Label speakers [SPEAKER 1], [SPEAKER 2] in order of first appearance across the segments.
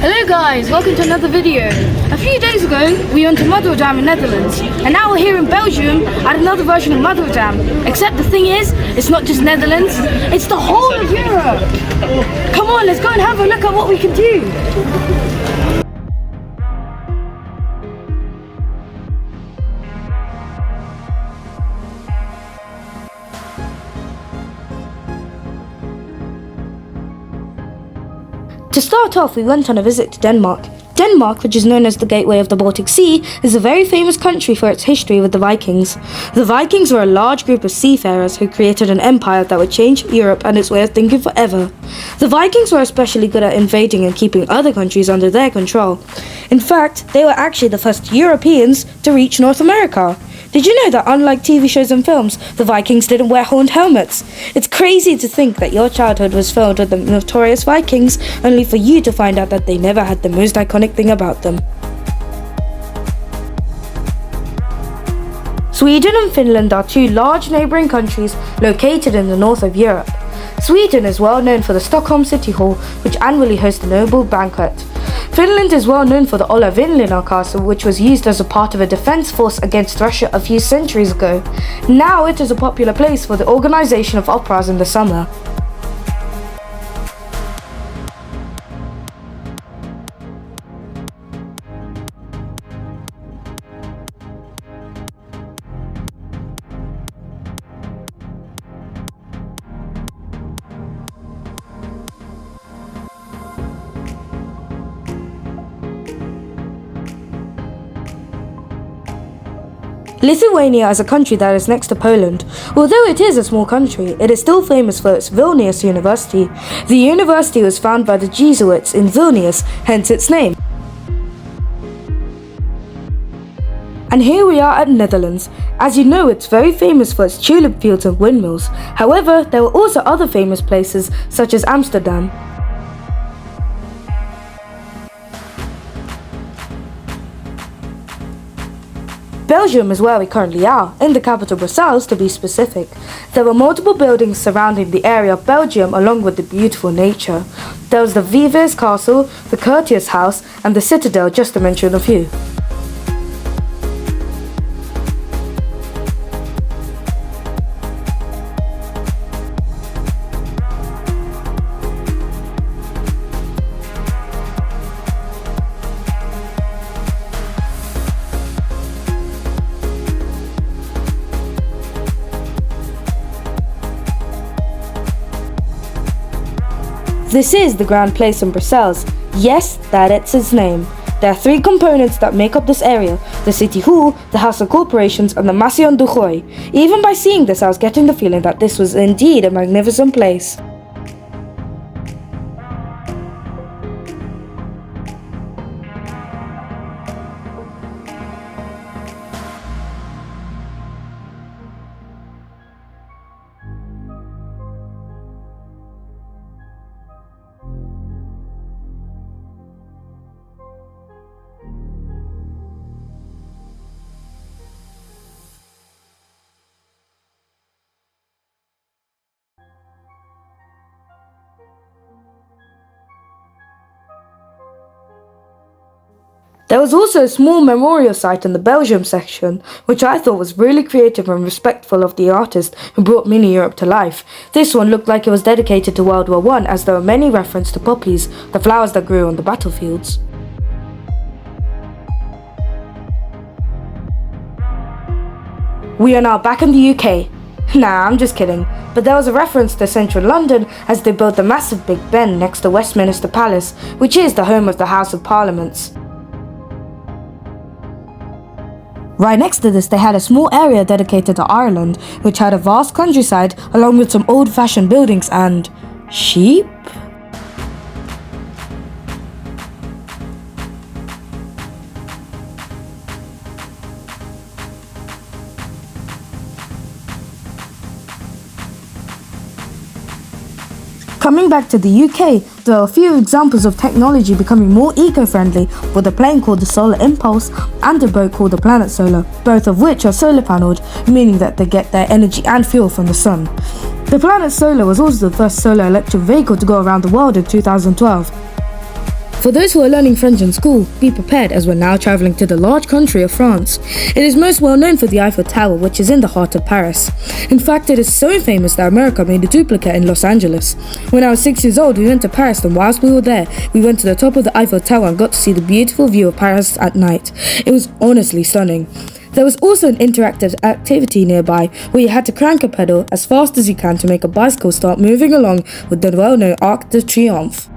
[SPEAKER 1] Hello guys, welcome to another video. A few days ago, we went to Rotterdam in Netherlands, and now we're here in Belgium at another version of Rotterdam. Except the thing is, it's not just Netherlands, it's the whole of Europe. Come on, let's go and have a look at what we can do. To start off, we went on a visit to Denmark. Denmark, which is known as the Gateway of the Baltic Sea, is a very famous country for its history with the Vikings. The Vikings were a large group of seafarers who created an empire that would change Europe and its way of thinking forever. The Vikings were especially good at invading and keeping other countries under their control. In fact, they were actually the first Europeans to reach North America. Did you know that unlike TV shows and films, the Vikings didn't wear horned helmets? It's crazy to think that your childhood was filled with the notorious Vikings, only for you to find out that they never had the most iconic thing about them. Sweden and Finland are two large neighbouring countries located in the north of Europe. Sweden is well known for the Stockholm City Hall, which annually hosts a noble banquet. Finland is well known for the Olavinlinna castle, which was used as a part of a defence force against Russia a few centuries ago. Now it is a popular place for the organisation of operas in the summer. Lithuania is a country that is next to Poland. Although it is a small country, it is still famous for its Vilnius University. The university was founded by the Jesuits in Vilnius, hence its name. And here we are at Netherlands. As you know, it's very famous for its tulip fields and windmills. However, there were also other famous places, such as Amsterdam. Belgium is where we currently are, in the capital Brussels to be specific. There were multiple buildings surrounding the area of Belgium along with the beautiful nature. There was the Vives Castle, the Courtiers House and the Citadel, just to mention a few. This is the Grand Place in Brussels. Yes, that's its name. There are three components that make up this area: the City Hall, the House of Corporations and the Maison du Roi. Even by seeing this, I was getting the feeling that this was indeed a magnificent place. There was also a small memorial site in the Belgium section, which I thought was really creative and respectful of the artist who brought Mini Europe to life. This one looked like it was dedicated to World War I, as there were many references to poppies, the flowers that grew on the battlefields. We are now back in the UK. Nah, I'm just kidding. But there was a reference to central London as they built the massive Big Ben next to Westminster Palace, which is the home of the House of Parliaments. Right next to this, they had a small area dedicated to Ireland, which had a vast countryside along with some old-fashioned buildings and sheep? Coming back to the UK, there are a few examples of technology becoming more eco-friendly, with a plane called the Solar Impulse and a boat called the Planet Solar, both of which are solar panelled, meaning that they get their energy and fuel from the sun. The Planet Solar was also the first solar electric vehicle to go around the world in 2012. For those who are learning French in school, be prepared as we're now travelling to the large country of France. It is most well known for the Eiffel Tower, which is in the heart of Paris. In fact, it is so famous that America made a duplicate in Los Angeles. When I was 6 years old, we went to Paris, and whilst we were there, we went to the top of the Eiffel Tower and got to see the beautiful view of Paris at night. It was honestly stunning. There was also an interactive activity nearby where you had to crank a pedal as fast as you can to make a bicycle start moving along with the well-known Arc de Triomphe.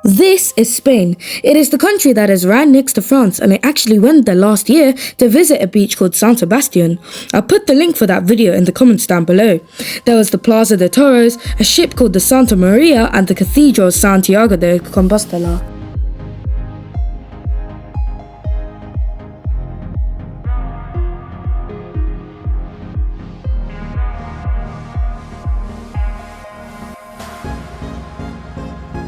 [SPEAKER 1] This is Spain. It is the country that is right next to France, and I actually went there last year to visit a beach called San Sebastian. I'll put the link for that video in the comments down below. There was the Plaza de Toros, a ship called the Santa Maria, and the Cathedral of Santiago de Compostela.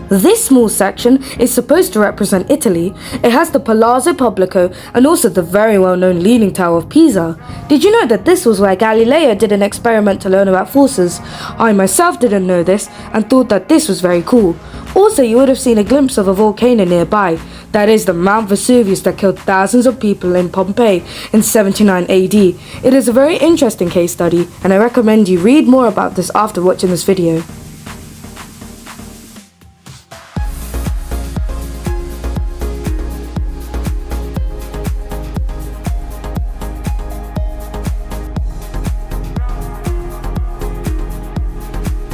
[SPEAKER 1] This small section is supposed to represent Italy. It has the Palazzo Pubblico and also the very well-known Leaning Tower of Pisa. Did you know that this was where Galileo did an experiment to learn about forces? I myself didn't know this and thought that this was very cool. Also, you would have seen a glimpse of a volcano nearby. That is the Mount Vesuvius that killed thousands of people in Pompeii in 79 AD. It is a very interesting case study, and I recommend you read more about this after watching this video.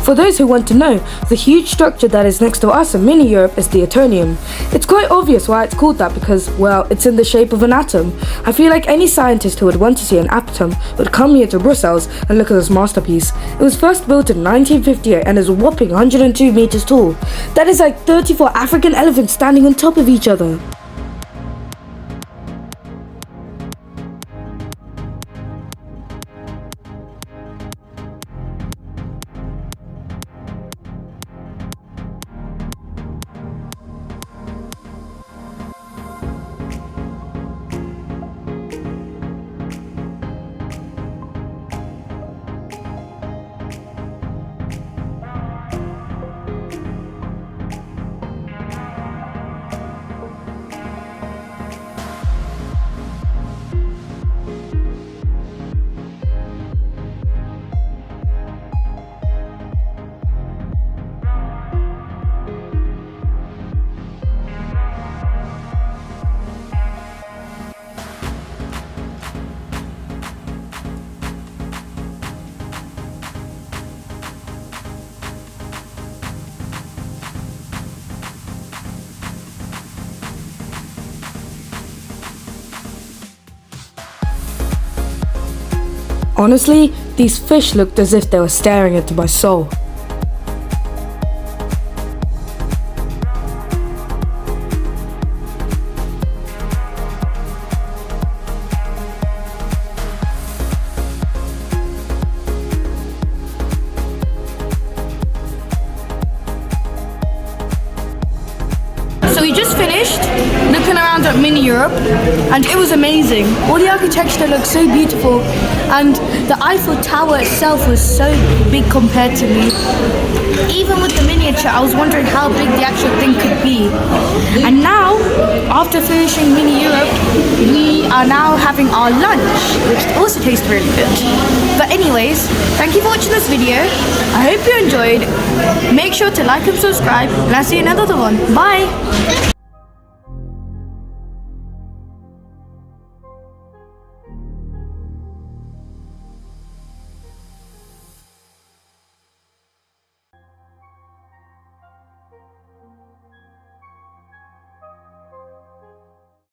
[SPEAKER 1] For those who want to know, the huge structure that is next to us in mini Europe is the Atomium. It's quite obvious why it's called that because, well, it's in the shape of an atom. I feel like any scientist who would want to see an atom would come here to Brussels and look at this masterpiece. It was first built in 1958 and is a whopping 102 meters tall. That is like 34 African elephants standing on top of each other. Honestly, these fish looked as if they were staring into my soul. So we just finished looking around at mini Europe and it was amazing. All the architecture looked so beautiful and the Eiffel Tower itself was so big compared to me. Even with the miniature, I was wondering how big the actual thing could be. And now, after finishing mini Europe, we are now having our lunch, which also tastes really good. But anyways, thank you for watching this video. I hope you enjoyed. Make sure to like and subscribe, and I'll see you in another one. Bye!